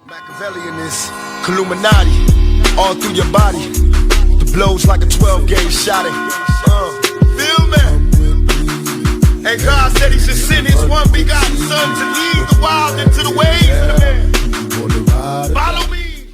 Machiavellianism, Illuminati, all through your body. The blows like a 12-gauge shot. Feel me? And God said He should send His one begotten Son to lead the wild into the ways of the man. Follow me.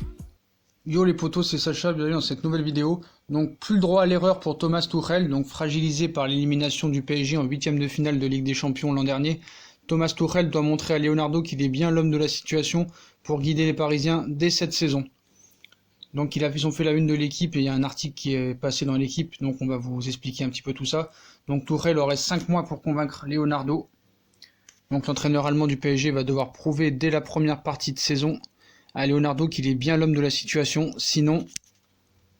Yo les potos, c'est Sacha, bienvenue dans cette nouvelle vidéo. Donc plus le droit à l'erreur pour Thomas Tuchel, donc fragilisé par l'élimination du PSG en 8e de finale de Ligue des Champions l'an dernier. Thomas Tuchel doit montrer à Leonardo qu'il est bien l'homme de la situation pour guider les Parisiens dès cette saison. Donc ils ont fait la une de l'équipe et il y a un article qui est passé dans l'équipe, donc on va vous expliquer un petit peu tout ça. Donc Tuchel aurait 5 mois pour convaincre Leonardo. Donc l'entraîneur allemand du PSG va devoir prouver dès la première partie de saison à Leonardo qu'il est bien l'homme de la situation, sinon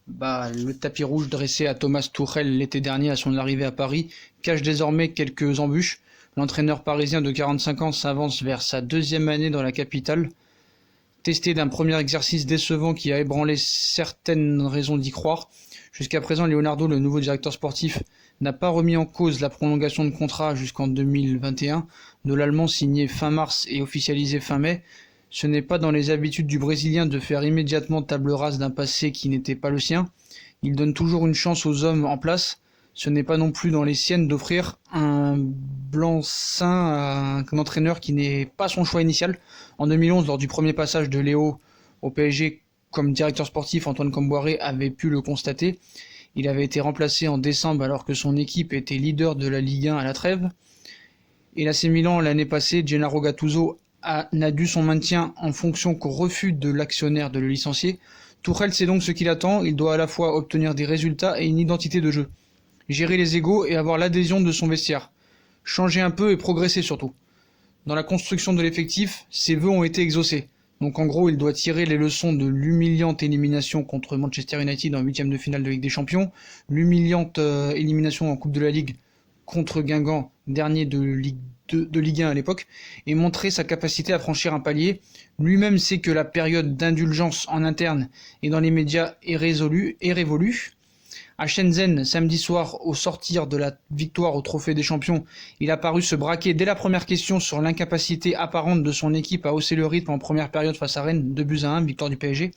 le tapis rouge dressé à Thomas Tuchel l'été dernier à son arrivée à Paris cache désormais quelques embûches. L'entraîneur parisien de 45 ans s'avance vers sa deuxième année dans la capitale, testé d'un premier exercice décevant qui a ébranlé certaines raisons d'y croire. Jusqu'à présent, Leonardo, le nouveau directeur sportif, n'a pas remis en cause la prolongation de contrat jusqu'en 2021 de l'Allemand signé fin mars et officialisé fin mai. Ce n'est pas dans les habitudes du Brésilien de faire immédiatement table rase d'un passé qui n'était pas le sien. Il donne toujours une chance aux hommes en place. Ce n'est pas non plus dans les siennes d'offrir un blanc-seing à un entraîneur qui n'est pas son choix initial. En 2011, lors du premier passage de Léo au PSG comme directeur sportif, Antoine Kombouaré avait pu le constater. Il avait été remplacé en décembre alors que son équipe était leader de la Ligue 1 à la trêve. Et l'AC Milan, l'année passée, Gennaro Gattuso n'a dû son maintien en fonction qu'au refus de l'actionnaire de le licencier. Tuchel sait donc ce qu'il attend, il doit à la fois obtenir des résultats et une identité de jeu. Gérer les égos et avoir l'adhésion de son vestiaire. Changer un peu et progresser surtout. Dans la construction de l'effectif, ses vœux ont été exaucés. Donc en gros, il doit tirer les leçons de l'humiliante élimination contre Manchester United en 8e de finale de Ligue des Champions, l'humiliante élimination en Coupe de la Ligue contre Guingamp, dernier de Ligue 1 à l'époque, et montrer sa capacité à franchir un palier. Lui-même sait que la période d'indulgence en interne et dans les médias est révolue. À Shenzhen, samedi soir, au sortir de la victoire au Trophée des Champions, il a paru se braquer dès la première question sur l'incapacité apparente de son équipe à hausser le rythme en première période face à Rennes, 2-1, victoire du PSG.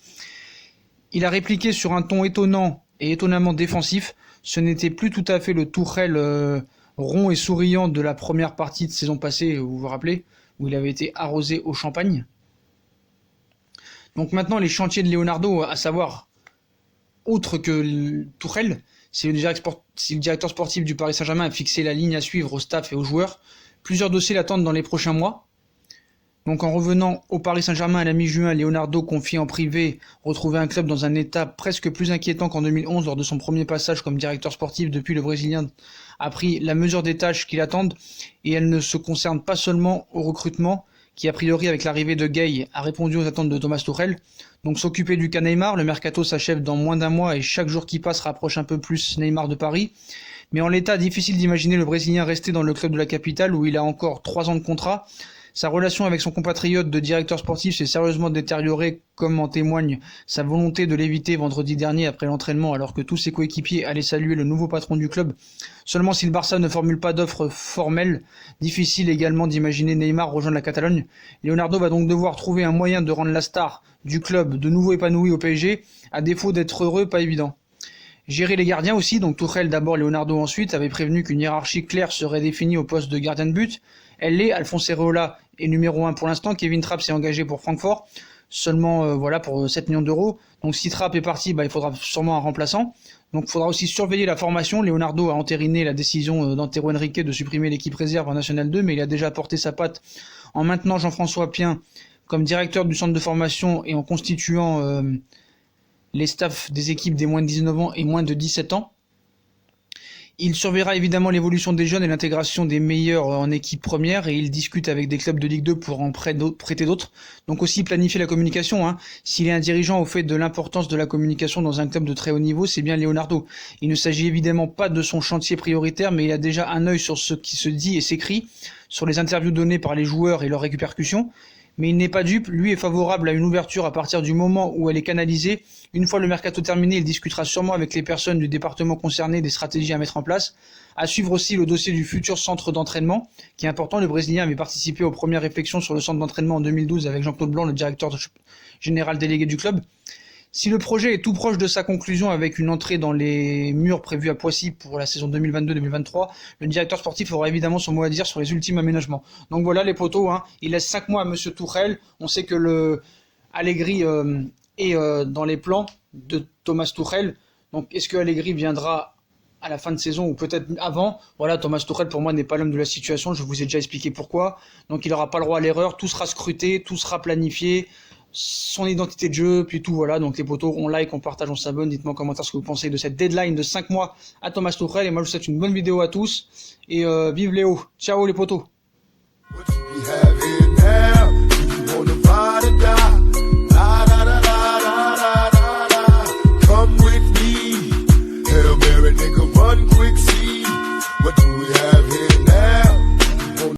Il a répliqué sur un ton étonnant et étonnamment défensif. Ce n'était plus tout à fait le Tuchel rond et souriant de la première partie de saison passée, vous vous rappelez, où il avait été arrosé au champagne. Donc maintenant, les chantiers de Leonardo, à savoir, autre que Tuchel, c'est le directeur sportif du Paris Saint-Germain a fixé la ligne à suivre au staff et aux joueurs. Plusieurs dossiers l'attendent dans les prochains mois. Donc en revenant au Paris Saint-Germain à la mi-juin, Leonardo confie en privé retrouver un club dans un état presque plus inquiétant qu'en 2011 lors de son premier passage comme directeur sportif. Depuis, le Brésilien a pris la mesure des tâches qui l'attendent et elles ne se concernent pas seulement au recrutement qui a priori avec l'arrivée de Gueye a répondu aux attentes de Thomas Tuchel. Donc s'occuper du cas Neymar, le mercato s'achève dans moins d'un mois et chaque jour qui passe rapproche un peu plus Neymar de Paris. Mais en l'état, difficile d'imaginer le Brésilien rester dans le club de la capitale où il a encore 3 ans de contrat. Sa relation avec son compatriote de directeur sportif s'est sérieusement détériorée, comme en témoigne sa volonté de l'éviter vendredi dernier après l'entraînement alors que tous ses coéquipiers allaient saluer le nouveau patron du club. Seulement si le Barça ne formule pas d'offre formelle, difficile également d'imaginer Neymar rejoindre la Catalogne. Leonardo va donc devoir trouver un moyen de rendre la star du club de nouveau épanoui au PSG, à défaut d'être heureux, pas évident. Gérer les gardiens aussi, donc Tuchel d'abord, Leonardo ensuite, avait prévenu qu'une hiérarchie claire serait définie au poste de gardien de but. Elle l'est, Alphonse Areola est numéro 1 pour l'instant, Kevin Trapp s'est engagé pour Francfort, seulement pour 7 millions d'euros. Donc si Trapp est parti, il faudra sûrement un remplaçant. Donc il faudra aussi surveiller la formation. Leonardo a entériné la décision d'Antero Henrique de supprimer l'équipe réserve en National 2, mais il a déjà porté sa patte en maintenant Jean-François Pien comme directeur du centre de formation et en constituant les staffs des équipes des moins de 19 ans et moins de 17 ans. Il surveillera évidemment l'évolution des jeunes et l'intégration des meilleurs en équipe première et il discute avec des clubs de Ligue 2 pour en prêter d'autres. Donc aussi planifier la communication. S'il est un dirigeant au fait de l'importance de la communication dans un club de très haut niveau, c'est bien Leonardo. Il ne s'agit évidemment pas de son chantier prioritaire, mais il a déjà un œil sur ce qui se dit et s'écrit, sur les interviews données par les joueurs et leurs répercussions. mais il n'est pas dupe, lui est favorable à une ouverture à partir du moment où elle est canalisée. Une fois le mercato terminé, il discutera sûrement avec les personnes du département concerné des stratégies à mettre en place. À suivre aussi le dossier du futur centre d'entraînement, qui est important. Le Brésilien avait participé aux premières réflexions sur le centre d'entraînement en 2012 avec Jean-Claude Blanc, le directeur général délégué du club. Si le projet est tout proche de sa conclusion avec une entrée dans les murs prévus à Poissy pour la saison 2022-2023, le directeur sportif aura évidemment son mot à dire sur les ultimes aménagements. Donc voilà les potos, il laisse 5 mois à Monsieur Tuchel. On sait que le Allegri est dans les plans de Thomas Tuchel. Donc est-ce que Allegri viendra à la fin de saison ou peut-être avant? Voilà, Thomas Tuchel pour moi n'est pas l'homme de la situation, je vous ai déjà expliqué pourquoi. Donc il n'aura pas le droit à l'erreur, tout sera scruté, tout sera planifié, son identité de jeu, puis tout, voilà. Donc les potos, on like, on partage, on s'abonne, dites-moi en commentaire ce que vous pensez de cette deadline de 5 mois à Thomas Tuchel, et moi je vous souhaite une bonne vidéo à tous, et vive Léo, ciao les potos.